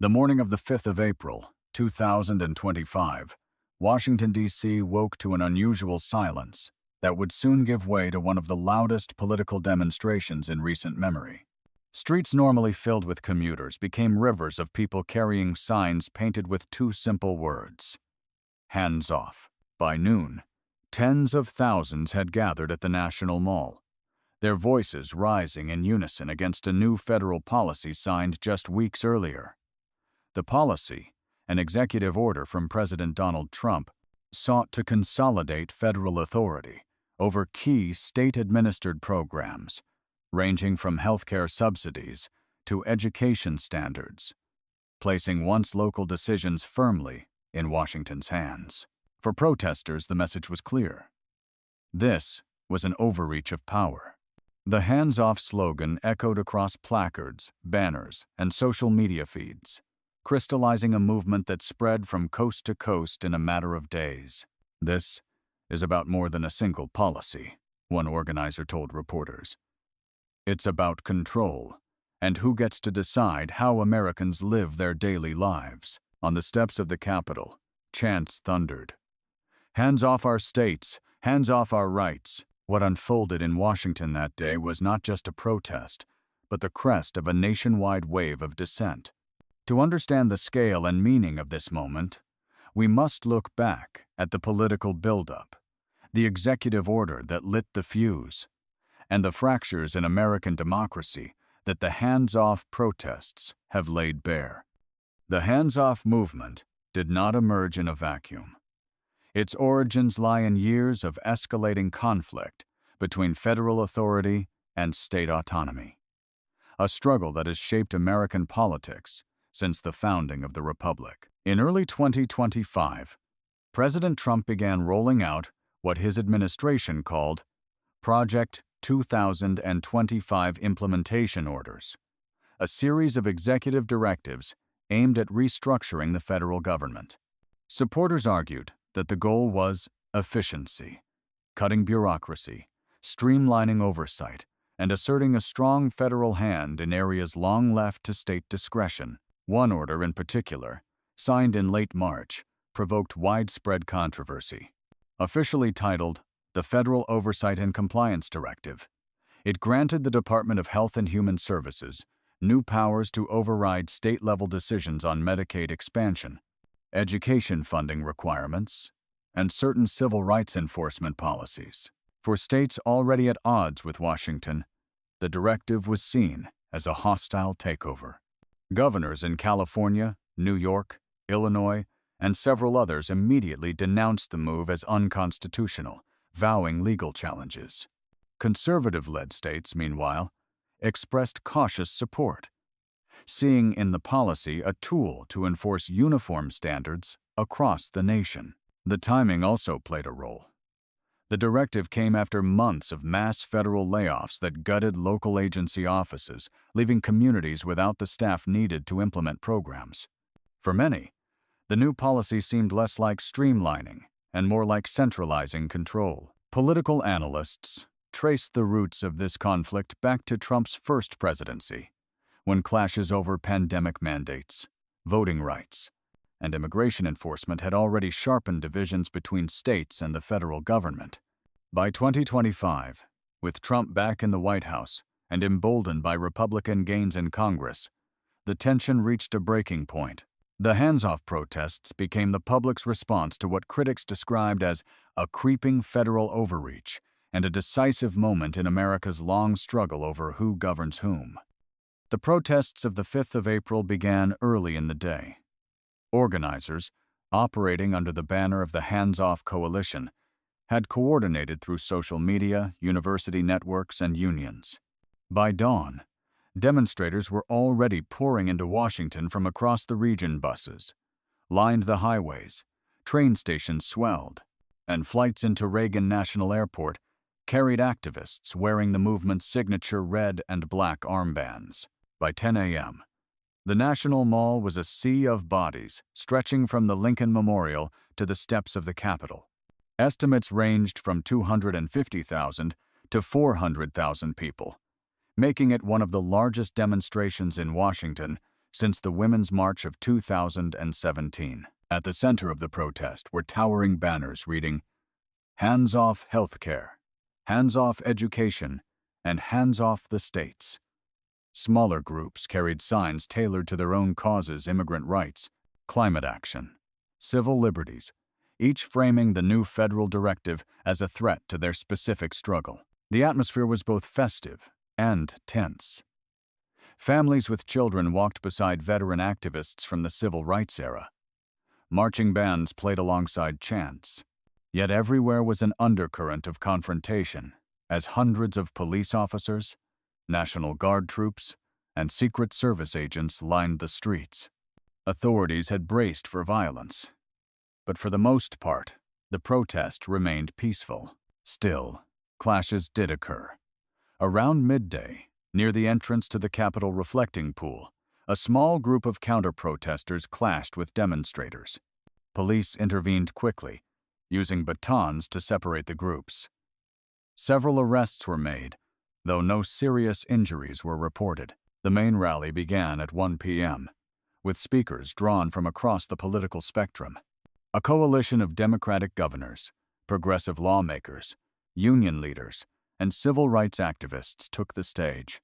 The morning of the 5th of April, 2025, Washington, D.C. woke to an unusual silence that would soon give way to one of the loudest political demonstrations in recent memory. Streets normally filled with commuters became rivers of people carrying signs painted with two simple words: hands off. By noon, tens of thousands had gathered at the National Mall, their voices rising in unison against a new federal policy signed just weeks earlier. The policy, an executive order from President Donald Trump, sought to consolidate federal authority over key state-administered programs, ranging from healthcare subsidies to education standards, placing once local decisions firmly in Washington's hands. For protesters, the message was clear. This was an overreach of power. The hands-off slogan echoed across placards, banners, and social media feeds, crystallizing a movement that spread from coast to coast in a matter of days. This is about more than a single policy, one organizer told reporters. It's about control and who gets to decide how Americans live their daily lives. On the steps of the Capitol, chants thundered. Hands off our states, hands off our rights. What unfolded in Washington that day was not just a protest, but the crest of a nationwide wave of dissent. To understand the scale and meaning of this moment, we must look back at the political buildup, the executive order that lit the fuse, and the fractures in American democracy that the hands-off protests have laid bare. The hands-off movement did not emerge in a vacuum. Its origins lie in years of escalating conflict between federal authority and state autonomy, a struggle that has shaped American politics since the founding of the Republic. In early 2025, President Trump began rolling out what his administration called Project 2025 implementation orders, a series of executive directives aimed at restructuring the federal government. Supporters argued that the goal was efficiency, cutting bureaucracy, streamlining oversight, and asserting a strong federal hand in areas long left to state discretion. One order in particular, signed in late March, provoked widespread controversy. Officially titled the Federal Oversight and Compliance Directive, it granted the Department of Health and Human Services new powers to override state-level decisions on Medicaid expansion, education funding requirements, and certain civil rights enforcement policies. For states already at odds with Washington, the directive was seen as a hostile takeover. Governors in California, New York, Illinois, and several others immediately denounced the move as unconstitutional, vowing legal challenges. Conservative-led states, meanwhile, expressed cautious support, seeing in the policy a tool to enforce uniform standards across the nation. The timing also played a role. The directive came after months of mass federal layoffs that gutted local agency offices, leaving communities without the staff needed to implement programs. For many, the new policy seemed less like streamlining and more like centralizing control. Political analysts traced the roots of this conflict back to Trump's first presidency, when clashes over pandemic mandates, voting rights, and immigration enforcement had already sharpened divisions between states and the federal government. By 2025, with Trump back in the White House and emboldened by Republican gains in Congress, the tension reached a breaking point. The hands-off protests became the public's response to what critics described as a creeping federal overreach and a decisive moment in America's long struggle over who governs whom. The protests of the 5th of April began early in the day. Organizers, operating under the banner of the Hands Off Coalition, had coordinated through social media, university networks, and unions. By dawn, demonstrators were already pouring into Washington from across the region. Buses lined the highways, train stations swelled, and flights into Reagan National Airport carried activists wearing the movement's signature red and black armbands. By 10 a.m., the National Mall was a sea of bodies stretching from the Lincoln Memorial to the steps of the Capitol. Estimates ranged from 250,000 to 400,000 people, making it one of the largest demonstrations in Washington since the Women's March of 2017. At the center of the protest were towering banners reading, "Hands off healthcare, hands off education, and hands off the states." Smaller groups carried signs tailored to their own causes: immigrant rights, climate action, civil liberties, each framing the new federal directive as a threat to their specific struggle. The atmosphere was both festive and tense. Families with children walked beside veteran activists from the civil rights era. Marching bands played alongside chants. Yet everywhere was an undercurrent of confrontation, as hundreds of police officers, National Guard troops, and Secret Service agents lined the streets. Authorities had braced for violence, but for the most part, the protest remained peaceful. Still, clashes did occur. Around midday, near the entrance to the Capitol reflecting pool, a small group of counter-protesters clashed with demonstrators. Police intervened quickly, using batons to separate the groups. Several arrests were made, though no serious injuries were reported. The main rally began at 1 p.m., with speakers drawn from across the political spectrum. A coalition of Democratic governors, progressive lawmakers, union leaders, and civil rights activists took the stage.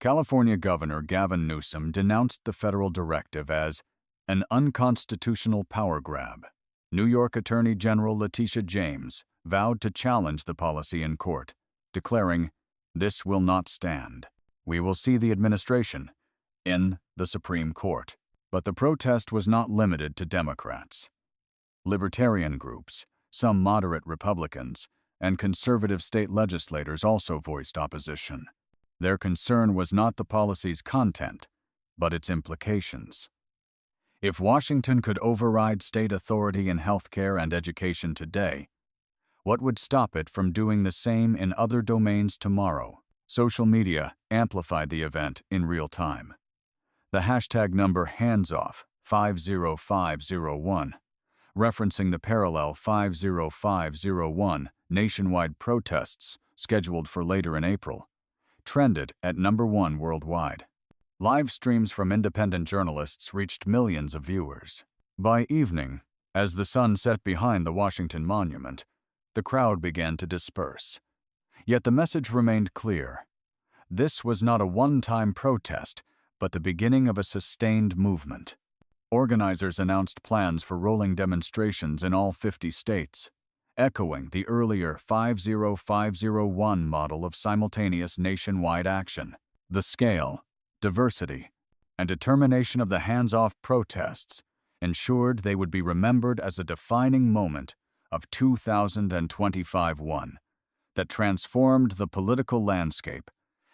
California Governor Gavin Newsom denounced the federal directive as an unconstitutional power grab. New York Attorney General Letitia James vowed to challenge the policy in court, declaring, "This will not stand. We will see the administration in the Supreme Court." But the protest was not limited to Democrats. Libertarian groups, some moderate Republicans, and conservative state legislators also voiced opposition. Their concern was not the policy's content, but its implications. If Washington could override state authority in healthcare and education today, what would stop it from doing the same in other domains tomorrow? Social media amplified the event in real time. The hashtag number #HandsOff50501, referencing the parallel 50501 nationwide protests scheduled for later in April, trended at #1 worldwide. Live streams from independent journalists reached millions of viewers. By evening, as the sun set behind the Washington Monument, the crowd began to disperse. Yet the message remained clear. This was not a one-time protest, but the beginning of a sustained movement. Organizers announced plans for rolling demonstrations in all 50 states, echoing the earlier 50501 model of simultaneous nationwide action. The scale, diversity, and determination of the hands-off protests ensured they would be remembered as a defining moment of 2025 that transformed the political landscape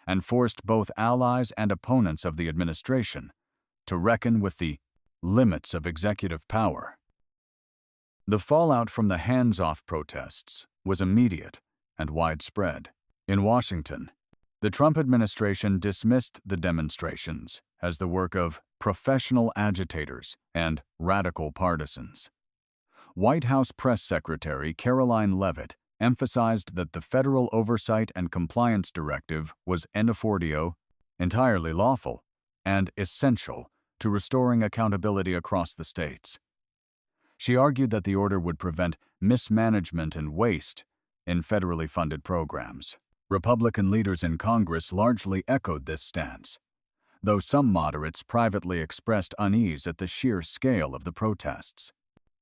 and forced both allies and opponents of the administration to reckon with the limits of executive power. The fallout from the hands-off protests was immediate and widespread. In Washington, the Trump administration dismissed the demonstrations as the work of professional agitators and radical partisans. White House Press Secretary Caroline Leavitt emphasized that the Federal Oversight and Compliance Directive was en fordio, entirely lawful, and essential to restoring accountability across the states. She argued that the order would prevent mismanagement and waste in federally funded programs. Republican leaders in Congress largely echoed this stance, though some moderates privately expressed unease at the sheer scale of the protests.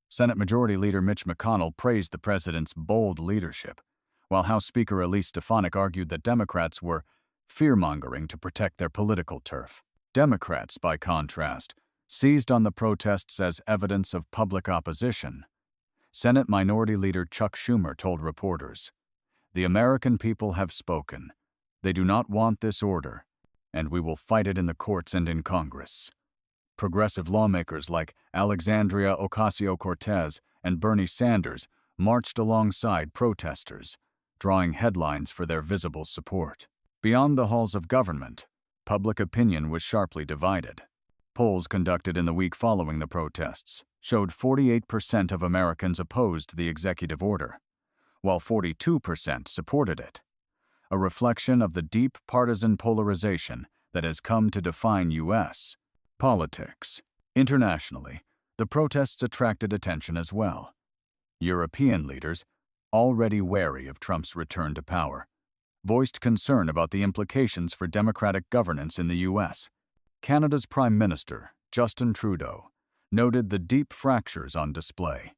Senate Majority Leader Mitch McConnell praised the president's bold leadership, while House Speaker Elise Stefanik argued that Democrats were fear-mongering to protect their political turf. Democrats, by contrast, seized on the protests as evidence of public opposition. Senate Minority Leader Chuck Schumer told reporters, "The American people have spoken. They do not want this order, and we will fight it in the courts and in Congress." Progressive lawmakers like Alexandria Ocasio-Cortez and Bernie Sanders marched alongside protesters, drawing headlines for their visible support. Beyond the halls of government, public opinion was sharply divided. Polls conducted in the week following the protests showed 48% of Americans opposed the executive order, while 42% supported it, a reflection of the deep partisan polarization that has come to define U.S. Politics. Internationally, the protests attracted attention as well. European leaders, already wary of Trump's return to power, voiced concern about the implications for democratic governance in the U.S. Canada's Prime Minister, Justin Trudeau, noted the deep fractures on display.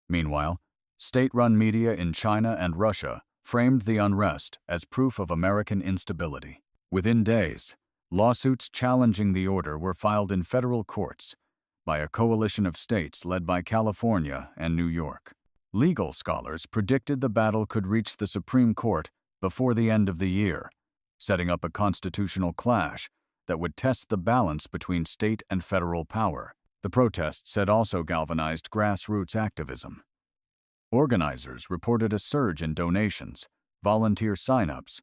Meanwhile, state-run media in China and Russia framed the unrest as proof of American instability. Within days, lawsuits challenging the order were filed in federal courts by a coalition of states led by California and New York. Legal scholars predicted the battle could reach the Supreme Court before the end of the year, setting up a constitutional clash that would test the balance between state and federal power. The protests had also galvanized grassroots activism. Organizers reported a surge in donations, volunteer sign-ups,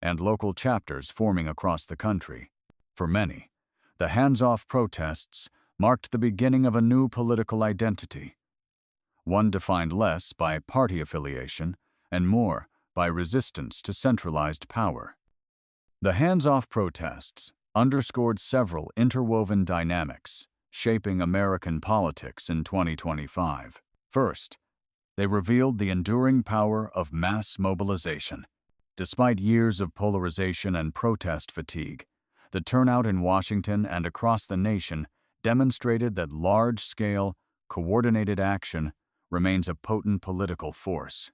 and local chapters forming across the country. For many, the hands-off protests marked the beginning of a new political identity, one defined less by party affiliation and more by resistance to centralized power. The hands-off protests underscored several interwoven dynamics shaping American politics in 2025. First, they revealed the enduring power of mass mobilization. Despite years of polarization and protest fatigue, the turnout in Washington and across the nation demonstrated that large-scale, coordinated action remains a potent political force.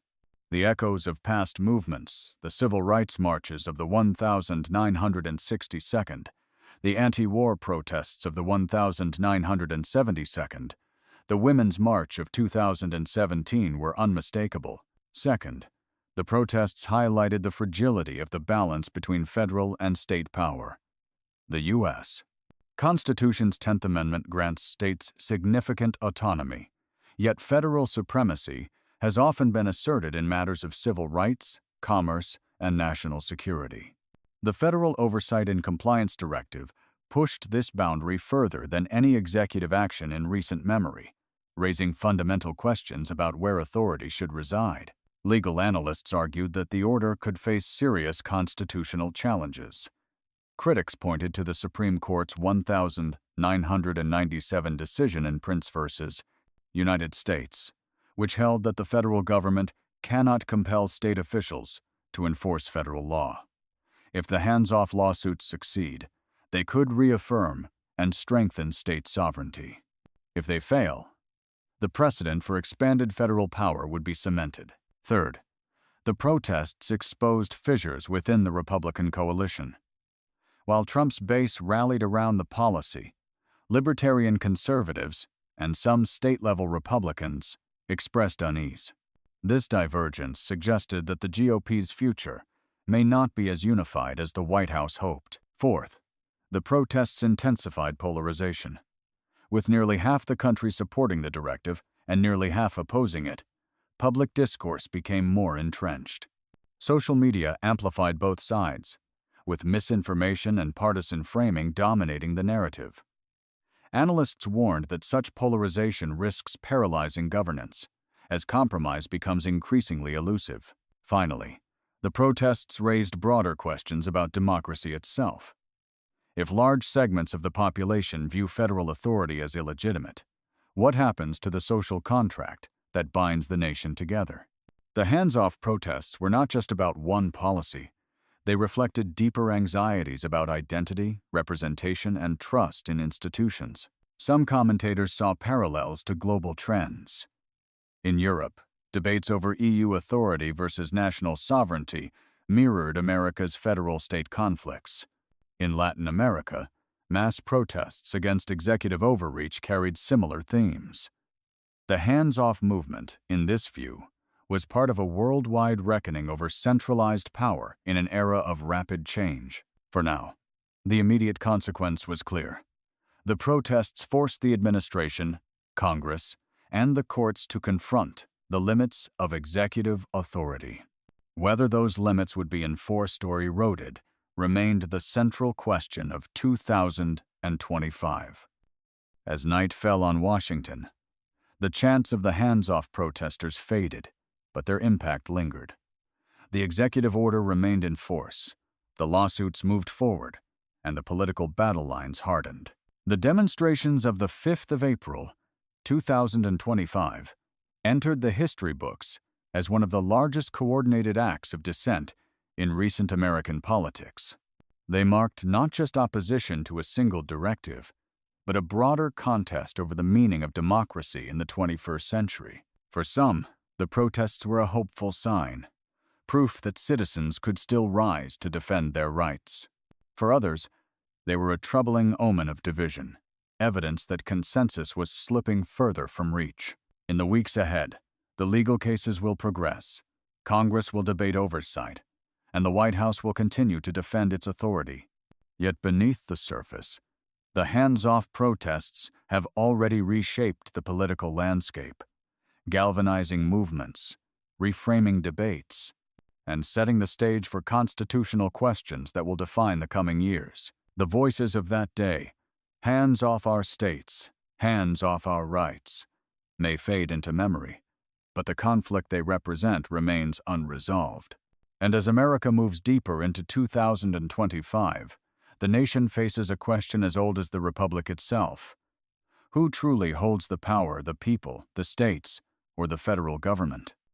The echoes of past movements, the civil rights marches of the 1962nd, the anti-war protests of the 1972nd, the Women's March of 2017 were unmistakable. Second, the protests highlighted the fragility of the balance between federal and state power. The U.S. Constitution's 10th Amendment grants states significant autonomy, yet federal supremacy has often been asserted in matters of civil rights, commerce, and national security. The Federal Oversight and Compliance Directive pushed this boundary further than any executive action in recent memory, raising fundamental questions about where authority should reside. Legal analysts argued that the order could face serious constitutional challenges. Critics pointed to the Supreme Court's 1997 decision in Prince v. United States, which held that the federal government cannot compel state officials to enforce federal law. If the hands-off lawsuits succeed, they could reaffirm and strengthen state sovereignty. If they fail, the precedent for expanded federal power would be cemented. Third, the protests exposed fissures within the Republican coalition. While Trump's base rallied around the policy, libertarian conservatives and some state-level Republicans expressed unease. This divergence suggested that the GOP's future may not be as unified as the White House hoped. Fourth, the protests intensified polarization. With nearly half the country supporting the directive and nearly half opposing it, public discourse became more entrenched. Social media amplified both sides, with misinformation and partisan framing dominating the narrative. Analysts warned that such polarization risks paralyzing governance, as compromise becomes increasingly elusive. Finally, the protests raised broader questions about democracy itself. If large segments of the population view federal authority as illegitimate, what happens to the social contract that binds the nation together? The hands-off protests were not just about one policy. They reflected deeper anxieties about identity, representation, and trust in institutions. Some commentators saw parallels to global trends. In Europe, debates over EU authority versus national sovereignty mirrored America's federal-state conflicts. In Latin America, mass protests against executive overreach carried similar themes. The hands-off movement, in this view, was part of a worldwide reckoning over centralized power in an era of rapid change. For now, the immediate consequence was clear. The protests forced the administration, Congress, and the courts to confront the limits of executive authority. Whether those limits would be enforced or eroded remained the central question of 2025. As night fell on Washington, the chants of the hands-off protesters faded, but their impact lingered. The executive order remained in force, the lawsuits moved forward, and the political battle lines hardened. The demonstrations of the 5th of April, 2025, entered the history books as one of the largest coordinated acts of dissent in recent American politics. They marked not just opposition to a single directive, but a broader contest over the meaning of democracy in the 21st century. For some, the protests were a hopeful sign, proof that citizens could still rise to defend their rights. For others, they were a troubling omen of division, evidence that consensus was slipping further from reach. In the weeks ahead, the legal cases will progress, Congress will debate oversight, and the White House will continue to defend its authority. Yet beneath the surface, the hands-off protests have already reshaped the political landscape, galvanizing movements, reframing debates, and setting the stage for constitutional questions that will define the coming years. The voices of that day, hands off our states, hands off our rights, may fade into memory, but the conflict they represent remains unresolved. And as America moves deeper into 2025, the nation faces a question as old as the Republic itself. Who truly holds the power, the people, the states, or the federal government?